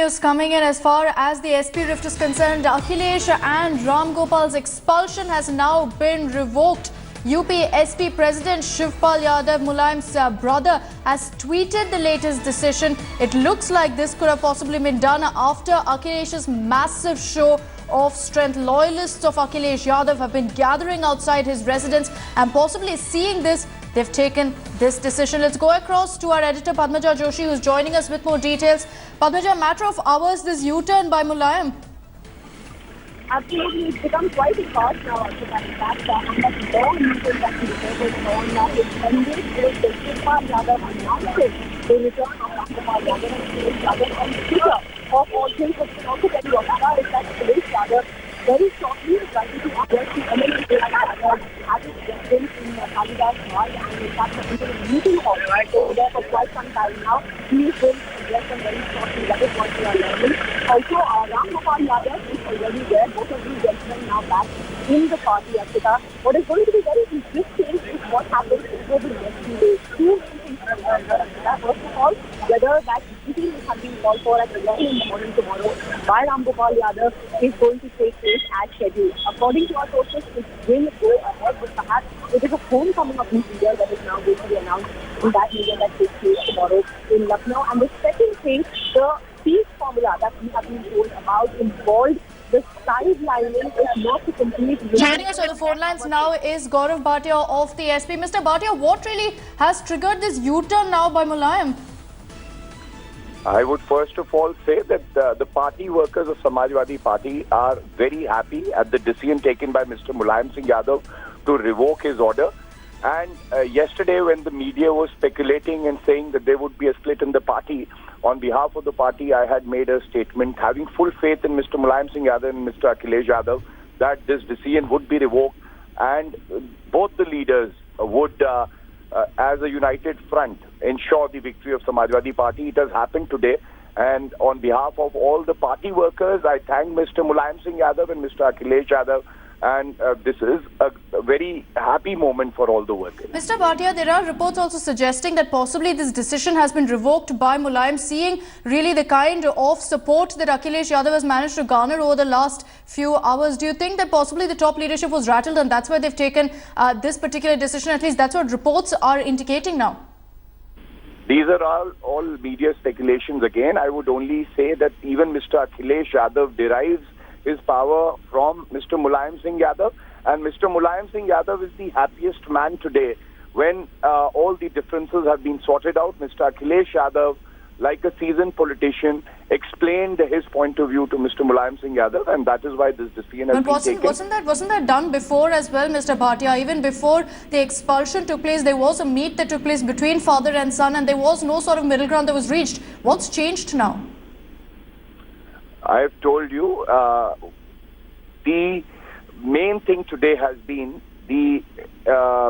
news coming in as far as the SP rift is concerned. Akhilesh and Ramgopal's expulsion has now been revoked. UP SP President Shivpal Yadav, Mulayam's brother, has tweeted the latest decision. It looks like this could have possibly been done after Akhilesh's massive show of strength. Loyalists of Akhilesh Yadav have been gathering outside his residence and possibly seeing this, they've taken this decision. Let's go across to our editor Padmaja Joshi, who's joining us with more details. Padmaja, matter of hours, this U-turn by Mulayam. Absolutely, it's become quite a cause now also by the fact that more meetings that we reported on now is ended with the Shivpal Yadav announcing the return of Ramgopal Yadav and Akhilesh Yadav on Twitter. Of all things, what we can also tell you about is that Akhilesh Yadav very shortly is likely to address the MLA having residence in Kalidas Mall and in fact into the meeting hall. So there for quite some time now, he is going to address them very shortly. That is what we are learning. Also, Ramgopal Yadav is already there. Both of these gentlemen now back in the party Africa. What is going to be very interesting is what happens over the next few days. Two things. First of all, whether that meeting which has been called for at 11 in the morning tomorrow by Ramgopal Yadav is going to take place as scheduled. According to our sources, it will go ahead, but perhaps it is a homecoming of this leader that is now going to be announced in that meeting that takes place tomorrow in Lucknow. And the second thing, the peace formula that we have been told about involved the sidelining is not to complete. Joining us on the phone lines now is Gaurav Bhatia of the SP. Mr. Bhatia, what really has triggered this U-turn now by Mulayam? I would first of all say that the party workers of Samajwadi Party are very happy at the decision taken by Mr. Mulayam Singh Yadav to revoke his order. And yesterday when the media was speculating and saying that there would be a split in the party, on behalf of the party I had made a statement having full faith in Mr. Mulayam Singh Yadav and Mr. Akhilesh Yadav that this decision would be revoked and both the leaders would as a united front ensure the victory of Samajwadi Party. It has happened today, and on behalf of all the party workers, I thank Mr. Mulayam Singh Yadav and Mr. Akhilesh Yadav, and this is a very happy moment for all the workers. Mr. Bhatia, there are reports also suggesting that possibly this decision has been revoked by Mulayam, seeing really the kind of support that Akhilesh Yadav has managed to garner over the last few hours. Do you think that possibly the top leadership was rattled and that's why they've taken this particular decision? At least that's what reports are indicating now. These are all media speculations again. I would only say that even Mr. Akhilesh Yadav derives his power from Mr. Mulayam Singh Yadav, and Mr. Mulayam Singh Yadav is the happiest man today when all the differences have been sorted out. Mr. Akhilesh Yadav, like a seasoned politician, explained his point of view to Mr. Mulayam Singh Yadav, and that is why this decision has been taken. Wasn't that done before as well, Mr. Bhatia? Even before the expulsion took place, there was a meet that took place between father and son, and there was no sort of middle ground that was reached. What's changed now? I have told you, the main thing today has been the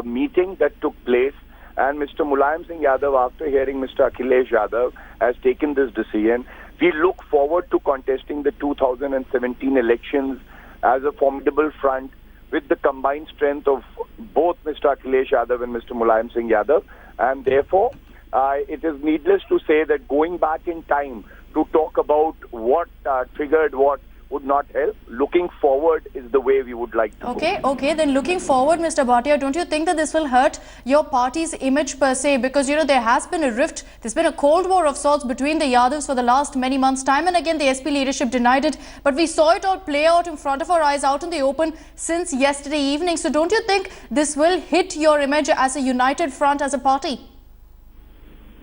meeting that took place, and Mr. Mulayam Singh Yadav, after hearing Mr. Akhilesh Yadav, has taken this decision. We look forward to contesting the 2017 elections as a formidable front with the combined strength of both Mr. Akhilesh Yadav and Mr. Mulayam Singh Yadav, and therefore it is needless to say that going back in time to talk about what triggered what would not help. Looking forward is the way we would like to go. Okay. Then looking forward, Mr. Bhatia, don't you think that this will hurt your party's image per se? Because, you know, there has been a rift. There's been a cold war of sorts between the Yadavs for the last many months. Time and again, the SP leadership denied it. But we saw it all play out in front of our eyes, out in the open, since yesterday evening. So don't you think this will hit your image as a united front as a party?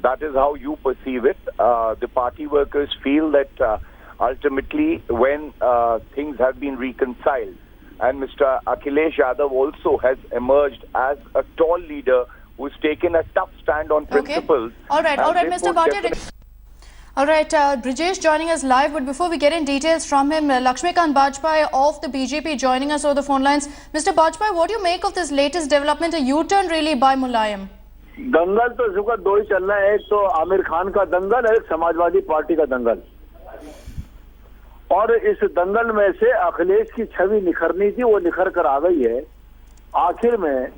That is how you perceive it. The party workers feel that ultimately when things have been reconciled, and Mr. Akhilesh Yadav also has emerged as a tall leader who's taken a tough stand on principles. All right, Mr. Bhatia. All right, Brijesh joining us live, but before we get in details from him, Lakshmikant Bajpai of the BJP joining us over the phone lines. Mr. Bajpai, what do you make of this latest development, a U-turn really by Mulayam? दंगल तो इसका दो ही चल रहा है, एक तो आमिर खान का दंगल और एक समाजवादी पार्टी का दंगल, और इस दंगल में से अखिलेश की छवि निखरनी थी, वो निखर कर आ गई है। आखिर में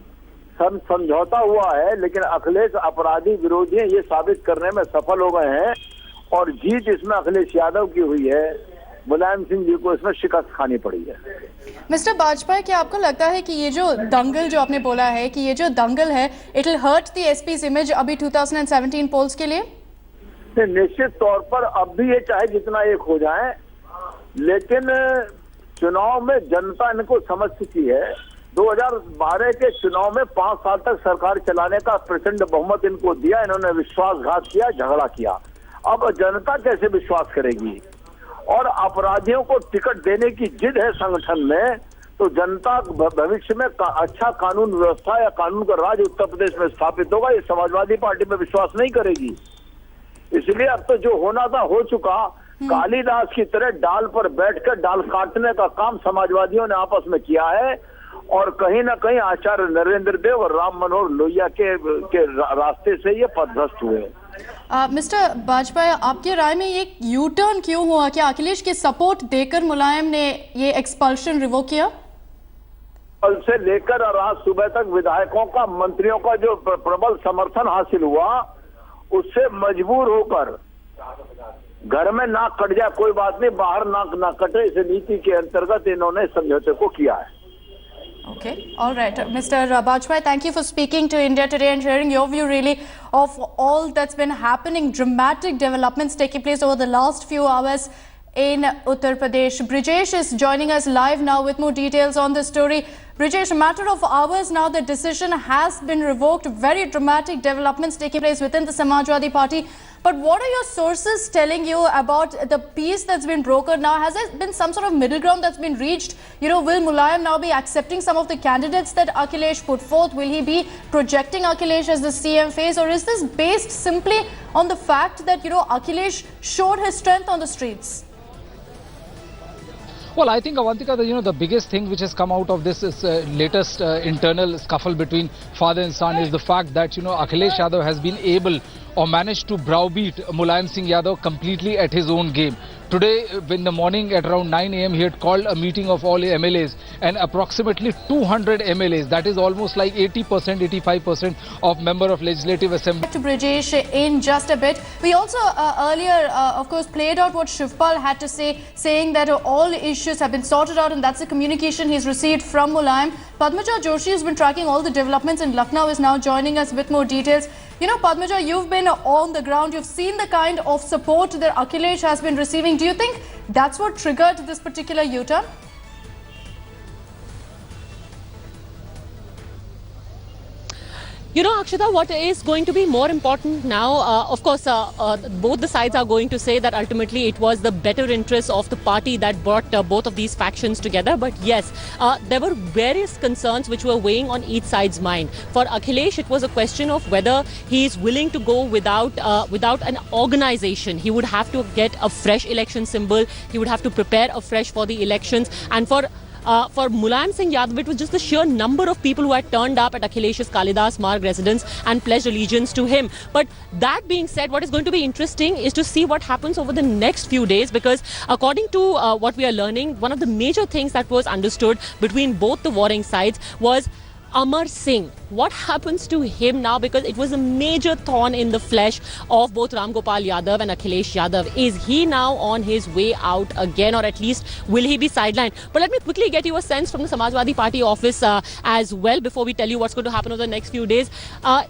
समझौता हुआ है, लेकिन अखिलेश अपराधी विरोधी हैं ये साबित करने में सफल हो गए हैं और जीत इसमें अखिलेश यादव की हुई है। मुलायम सिंह जी को इसमें शिकस्त खानी पड़ी है। मिस्टर वाजपेयी, क्या आपको लगता है कि ये जो दंगल जो आपने बोला है कि ये जो दंगल है it will hurt the SP's image अभी 2017 पोल्स के लिए? निश्चित तौर पर अब भी ये चाहे जितना एक हो जाए, लेकिन चुनाव में जनता इनको समझ चुकी है। 2012 के चुनाव में 5 साल तक सरकार चलाने का प्रचंड बहुमत इनको दिया, इन्होंने विश्वासघात किया, झगड़ा किया। अब जनता कैसे विश्वास करेगी? और अपराधियों को टिकट देने की जिद है संगठन में, तो जनता भविष्य में अच्छा कानून व्यवस्था या कानून का राज उत्तर प्रदेश में स्थापित होगा, ये समाजवादी पार्टी में विश्वास नहीं करेगी। इसलिए अब तो जो होना था हो चुका। कालिदास की तरह डाल पर बैठकर डाल काटने का काम समाजवादियों ने आपस में किया है, और कहीं ना कहीं आचार्य नरेंद्र देव और राम मनोहर लोहिया के रास्ते से ये पथभ्रष्ट हुए। मिस्टर वाजपेयी, आपकी राय में ये यू टर्न क्यों हुआ? क्या अखिलेश के सपोर्ट देकर मुलायम ने ये एक्सपल्शन रिवोक किया? कल से लेकर और आज सुबह तक विधायकों का, मंत्रियों का जो प्रबल समर्थन हासिल हुआ, उससे मजबूर होकर घर में नाक कट जाए कोई बात नहीं, बाहर नाक ना कटे, इस नीति के अंतर्गत इन्होंने समझौते को किया है। Okay, all right. Mr. Vajpayee, thank you for speaking to India Today and sharing your view really of all that's been happening, dramatic developments taking place over the last few hours in Uttar Pradesh. Brijesh is joining us live now with more details on the story. Brijesh, a matter of hours now, the decision has been revoked. Very dramatic developments taking place within the Samajwadi Party. But what are your sources telling you about the peace that's been brokered now? Has there been some sort of middle ground that's been reached? You know, will Mulayam now be accepting some of the candidates that Akhilesh put forth? Will he be projecting Akhilesh as the CM face? Or is this based simply on the fact that, you know, Akhilesh showed his strength on the streets? Well, I think, Avantika, the biggest thing which has come out of this is latest internal scuffle between father and son is the fact that, Akhilesh Yadav has been able or managed to browbeat Mulayam Singh Yadav completely at his own game. Today, in the morning at around 9 a.m., he had called a meeting of all MLAs, and approximately 200 MLAs, that is almost like 80%, 85% of member of Legislative Assembly. To Brijesh in just a bit. We also earlier, of course, played out what Shivpal had to say, saying that all issues have been sorted out, and that's the communication he's received from Mulayam. Padmaja Joshi, who's been tracking all the developments in Lucknow, is now joining us with more details. You know, Padmaja, you've been on the ground. You've seen the kind of support that Akhilesh has been receiving. Do you think that's what triggered this particular U-turn? You know, Akshita, what is going to be more important now, of course, both the sides are going to say that ultimately it was the better interest of the party that brought both of these factions together. But yes, there were various concerns which were weighing on each side's mind. For Akhilesh, it was a question of whether he is willing to go without an organization. He would have to get a fresh election symbol. He would have to prepare afresh for the elections. And for Mulayam Singh Yadav, it was just the sheer number of people who had turned up at Akhilesh's Kalidas Marg residence and pledged allegiance to him. But that being said, what is going to be interesting is to see what happens over the next few days, because according to what we are learning, one of the major things that was understood between both the warring sides was Amar Singh. What happens to him now? Because it was a major thorn in the flesh of both Ramgopal Yadav and Akhilesh Yadav. Is he now on his way out again, or at least will he be sidelined? But let me quickly get you a sense from the Samajwadi Party office as well before we tell you what's going to happen over the next few days.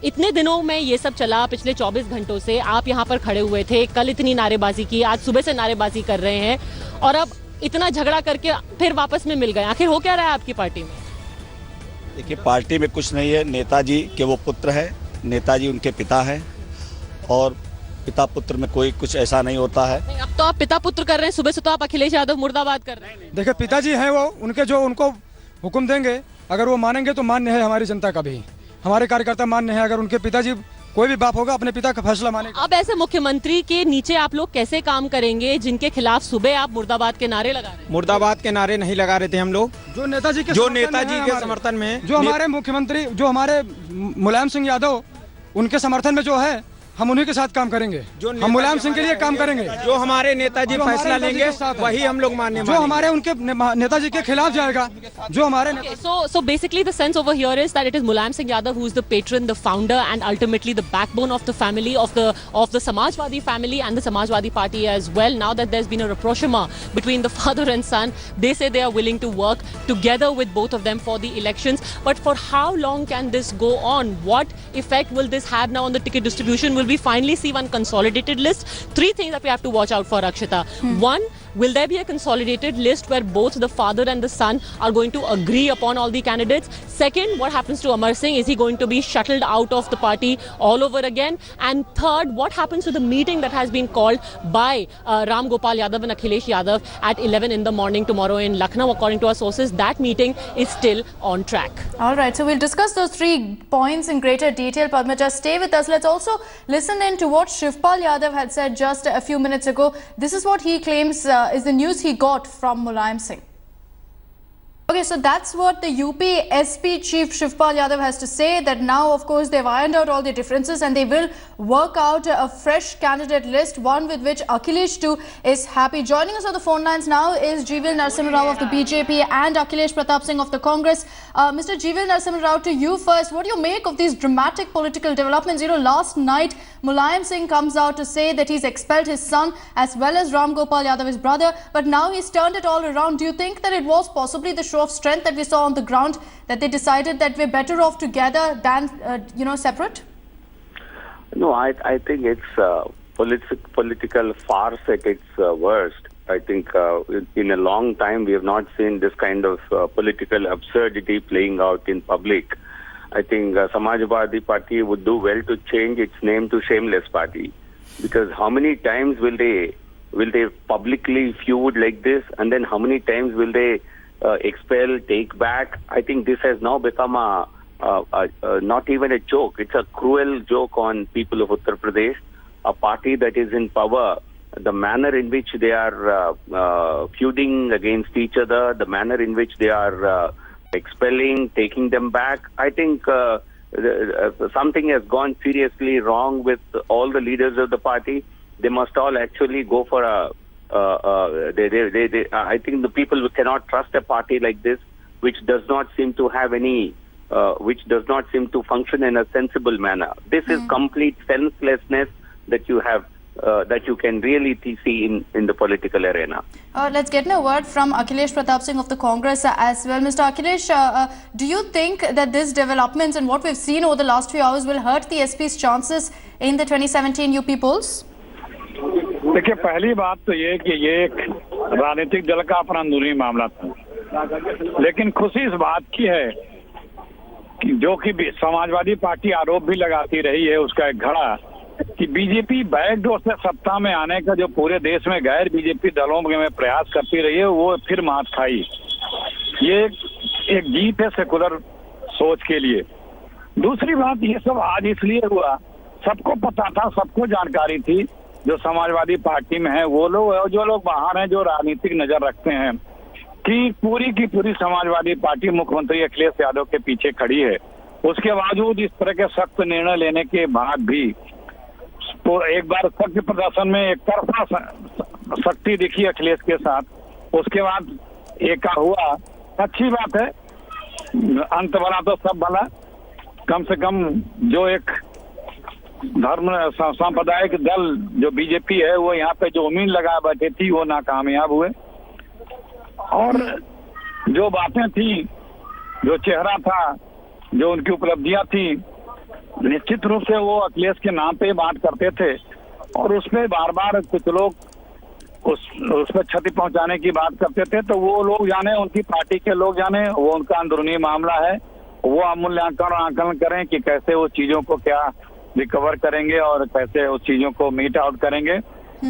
इतने दिनों में ये सब चला, पिछले 24 घंटों से आप यहाँ पर खड़े हुए थे, कल इतनी नारेबाजी की, आज सुबह से नारेबाजी कर रहे हैं, और अब इतना झगड़ा करके फिर वापस में मिल गए. आखिर हो क्या रहा है आपकी पार्टी में? देखिए, पार्टी में कुछ नहीं है. नेताजी के वो पुत्र है, नेताजी उनके पिता है, और पिता पुत्र में कोई कुछ ऐसा नहीं होता है. नहीं, अब तो आप पिता पुत्र कर रहे हैं, सुबह से तो आप अखिलेश यादव मुर्दाबाद कर रहे हैं. देखिए, पिताजी हैं वो, उनके जो उनको हुक्म देंगे, अगर वो मानेंगे तो मान्य है हमारी जनता का भी, हमारे कार्यकर्ता मान्य है. अगर उनके पिताजी, कोई भी बाप होगा अपने पिता का फैसला मानेगा. अब ऐसे मुख्यमंत्री के नीचे आप लोग कैसे काम करेंगे जिनके खिलाफ सुबह आप मुर्दाबाद के नारे लगा रहे हैं? मुर्दाबाद के नारे नहीं लगा रहे थे हम लोग, जो नेताजी के समर्थन में, जो हमारे मुख्यमंत्री, जो हमारे मुलायम सिंह यादव, उनके समर्थन में जो है, हम उन्हीं के साथ काम करेंगे, हम मुलायम सिंह के लिए काम करेंगे। जो हमारे नेताजी फैसला लेंगे वही हम लोग मानने जो हमारे उनके नेताजी के खिलाफ जाएगा, जो हमारे So basically the sense over here is that it is Mulayam Singh Yadav who is the patron, the founder and ultimately the backbone of the family of the Samajwadi family and the Samajwadi party as well. Now that there's been a rapprochement between the father and son, they say they are willing to work together with both of them for the elections. But for how long can this go on? What effect will this have now on the ticket distribution? Will we finally see one consolidated list? Three things that we have to watch out for, Akshita. One, will there be a consolidated list where both the father and the son are going to agree upon all the candidates? Second, what happens to Amar Singh? Is he going to be shuttled out of the party all over again? And third, what happens to the meeting that has been called by Ramgopal Yadav and Akhilesh Yadav at 11 in the morning tomorrow in Lucknow? According to our sources, that meeting is still on track. All right, so we'll discuss those 3 points in greater detail. Padma, just stay with us. Let's also listen in to what Shivpal Yadav had said just a few minutes ago. This is what he claims is the news he got from Mulayam Singh. Okay, so that's what the UP SP chief Shivpal Yadav has to say, that now of course they've ironed out all the differences and they will work out a fresh candidate list, one with which Akhilesh too is happy. Joining us on the phone lines now is Juvenile Narasimha Rao of the BJP and Akhilesh Pratap Singh of the Congress. Mr. Juvenile Narasimha Rao, to you first, what do you make of these dramatic political developments? You know, last night Mulayam Singh comes out to say that he's expelled his son as well as Ramgopal Yadav, his brother, but now he's turned it all around. Do you think that it was possibly the show of strength that we saw on the ground, that they decided that we're better off together than separate? No, I think it's political farce at its worst. I think in a long time we have not seen this kind of political absurdity playing out in public. I think Samajwadi Party would do well to change its name to Shameless Party, because how many times will they publicly feud like this, and then how many times will they expel, take back? I think this has now become a not even a joke. It's a cruel joke on people of Uttar Pradesh, a party that is in power. The manner in which they are feuding against each other, the manner in which they are expelling, taking them back. I think something has gone seriously wrong with all the leaders of the party. They must all actually go for a I think the people cannot trust a party like this, which does not seem to have any, which does not seem to function in a sensible manner. This is complete senselessness that you have, that you can really see in the political arena. Let's get a word from Akhilesh Pratap Singh of the Congress as well. Mr. Akhilesh, do you think that these developments and what we've seen over the last few hours will hurt the SP's chances in the 2017 UP polls? देखिए, पहली बात तो ये कि ये एक राजनीतिक दल का अपना अंदरूनी मामला था, लेकिन खुशी इस बात की है कि जो कि समाजवादी पार्टी आरोप भी लगाती रही है उसका एक घड़ा कि बीजेपी बैकडोर से सत्ता में आने का जो पूरे देश में गैर बीजेपी दलों में प्रयास करती रही है वो फिर मात खाई। ये एक जीत है सेकुलर सोच के लिए। दूसरी बात, ये सब आज इसलिए हुआ, सबको पता था, सबको जानकारी थी, जो समाजवादी पार्टी में है वो लोग और जो लोग बाहर हैं, जो राजनीतिक नजर रखते हैं, कि पूरी की पूरी समाजवादी पार्टी मुख्यमंत्री अखिलेश यादव के पीछे खड़ी है। उसके बावजूद इस तरह के सख्त निर्णय लेने के बाद भी तो एक बार शक्ति प्रदर्शन में एक तरफा शक्ति दिखी अखिलेश के साथ, उसके बाद एका हुआ। अच्छी बात है, अंत भला तो सब भला। कम से कम जो एक धर्म सांप्रदायिक दल जो बीजेपी है वो यहाँ पे जो उम्मीद लगा बैठे थी वो नाकामयाब हुए, और जो बातें थी, जो चेहरा था, जो उनकी उपलब्धियां थी, निश्चित रूप से वो अखिलेश के नाम पे बात करते थे और उसमें बार बार कुछ लोग उस पर क्षति पहुंचाने की बात करते थे। तो वो लोग जाने, उनकी पार्टी के लोग जाने, वो उनका अंदरूनी मामला है। वो मूल्यांकन और आकलन करें कि कैसे वो चीजों को क्या रिकवर करेंगे और कैसे उस चीजों को मीट आउट करेंगे।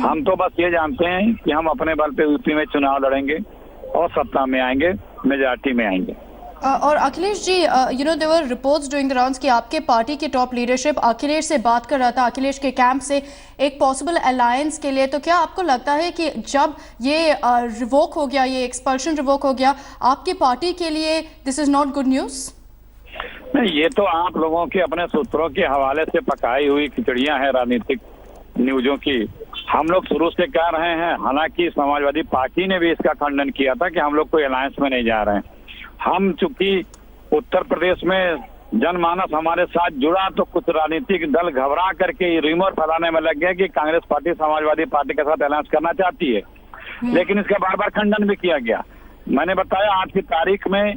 हम तो बस ये जानते हैं कि हम अपने बल पे यूपी में चुनाव लड़ेंगे और सत्ता में आएंगे, मेजॉरिटी में आएंगे। और Akhilesh ji, there were reports during the rounds कि आपके पार्टी की टॉप लीडरशिप अखिलेश से बात कर रहा था, अखिलेश के कैंप से एक पॉसिबल अलायंस के लिए। तो क्या आपको लगता है कि जब ये रिवोक हो गया, ये एक्सपल्शन रिवोक हो गया, आपकी पार्टी के लिए this is not good news? नहीं, ये तो आप लोगों के अपने सूत्रों के हवाले से पकाई हुई खिचड़ियां हैं राजनीतिक न्यूज़ों की। हम लोग शुरू से कह रहे हैं, हालांकि समाजवादी पार्टी ने भी इसका खंडन किया था कि हम लोग कोई अलायंस में नहीं जा रहे हैं। हम चूंकि उत्तर प्रदेश में जनमानस हमारे साथ जुड़ा तो कुछ राजनीतिक दल घबरा करके रूमर फैलाने में लग गए कि कांग्रेस पार्टी समाजवादी पार्टी के साथ अलायंस करना चाहती है, लेकिन इसका बार बार खंडन भी किया गया। मैंने बताया आज की तारीख में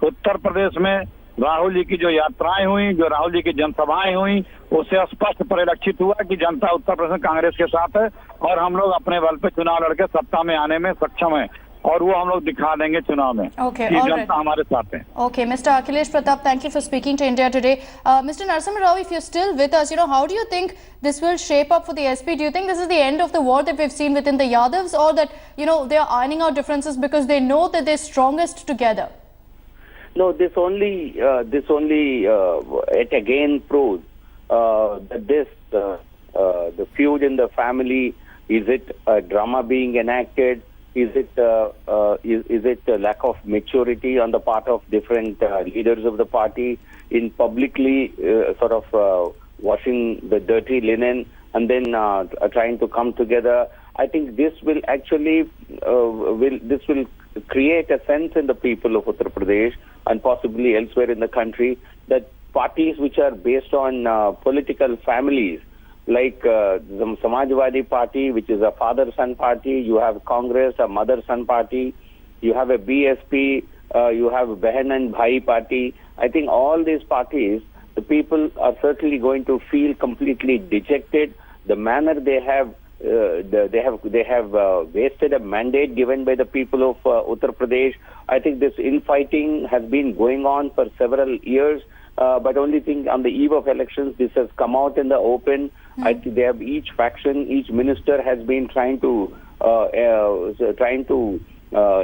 उत्तर प्रदेश में राहुल जी की जो यात्राएं हुई, जो राहुल जी की जनसभाएं हुई, उससे स्पष्ट परिलक्षित हुआ कि जनता उत्तर प्रदेश में कांग्रेस के साथ है और हम लोग अपने बल पे चुनाव लड़के सत्ता में आने में सक्षम हैं और वो हम लोग दिखा देंगे चुनाव में कि जनता हमारे साथ है। Okay, Mr. Akhilesh Pratap, thank you for speaking to India Today. Mr. Narasimha Rao, if you're still with us, how do you think this will shape up for the SP? Do you think this is the end of the war that we've seen within the Yadavs, or that they are ironing out differences because they know that they're strongest together? No, this only it again proves that the feud in the family, is it a drama being enacted? Is it a lack of maturity on the part of different leaders of the party in publicly sort of washing the dirty linen and then trying to come together? I think this will actually will create a sense in the people of Uttar Pradesh and possibly elsewhere in the country that parties which are based on political families, like the Samajwadi Party, which is a father-son party, you have Congress, a mother-son party, you have a BSP, you have Behan and Bhai Party. I think all these parties, the people are certainly going to feel completely dejected. The manner they have wasted a mandate given by the people of Uttar Pradesh. I think this infighting has been going on for several years. But only thing, on the eve of elections, this has come out in the open. I think they have each faction, each minister has been trying to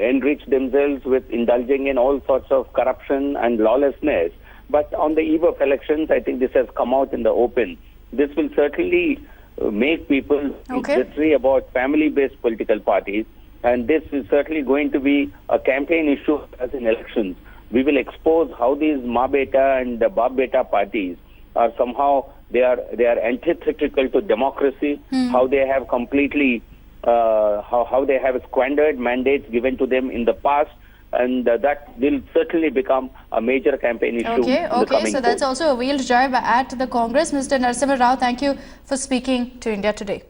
enrich themselves with indulging in all sorts of corruption and lawlessness. But on the eve of elections, I think this has come out in the open. This will certainly make people jittery about family-based political parties, and this is certainly going to be a campaign issue as in elections. We will expose how these Ma Beta and the Baap Beta parties are somehow they are antithetical to democracy. How they have completely how they have squandered mandates given to them in the past, and that will certainly become a major campaign issue. Okay. So that's also a wheeled drive at the Congress. Mr. Narasimha Rao, thank you for speaking to India Today.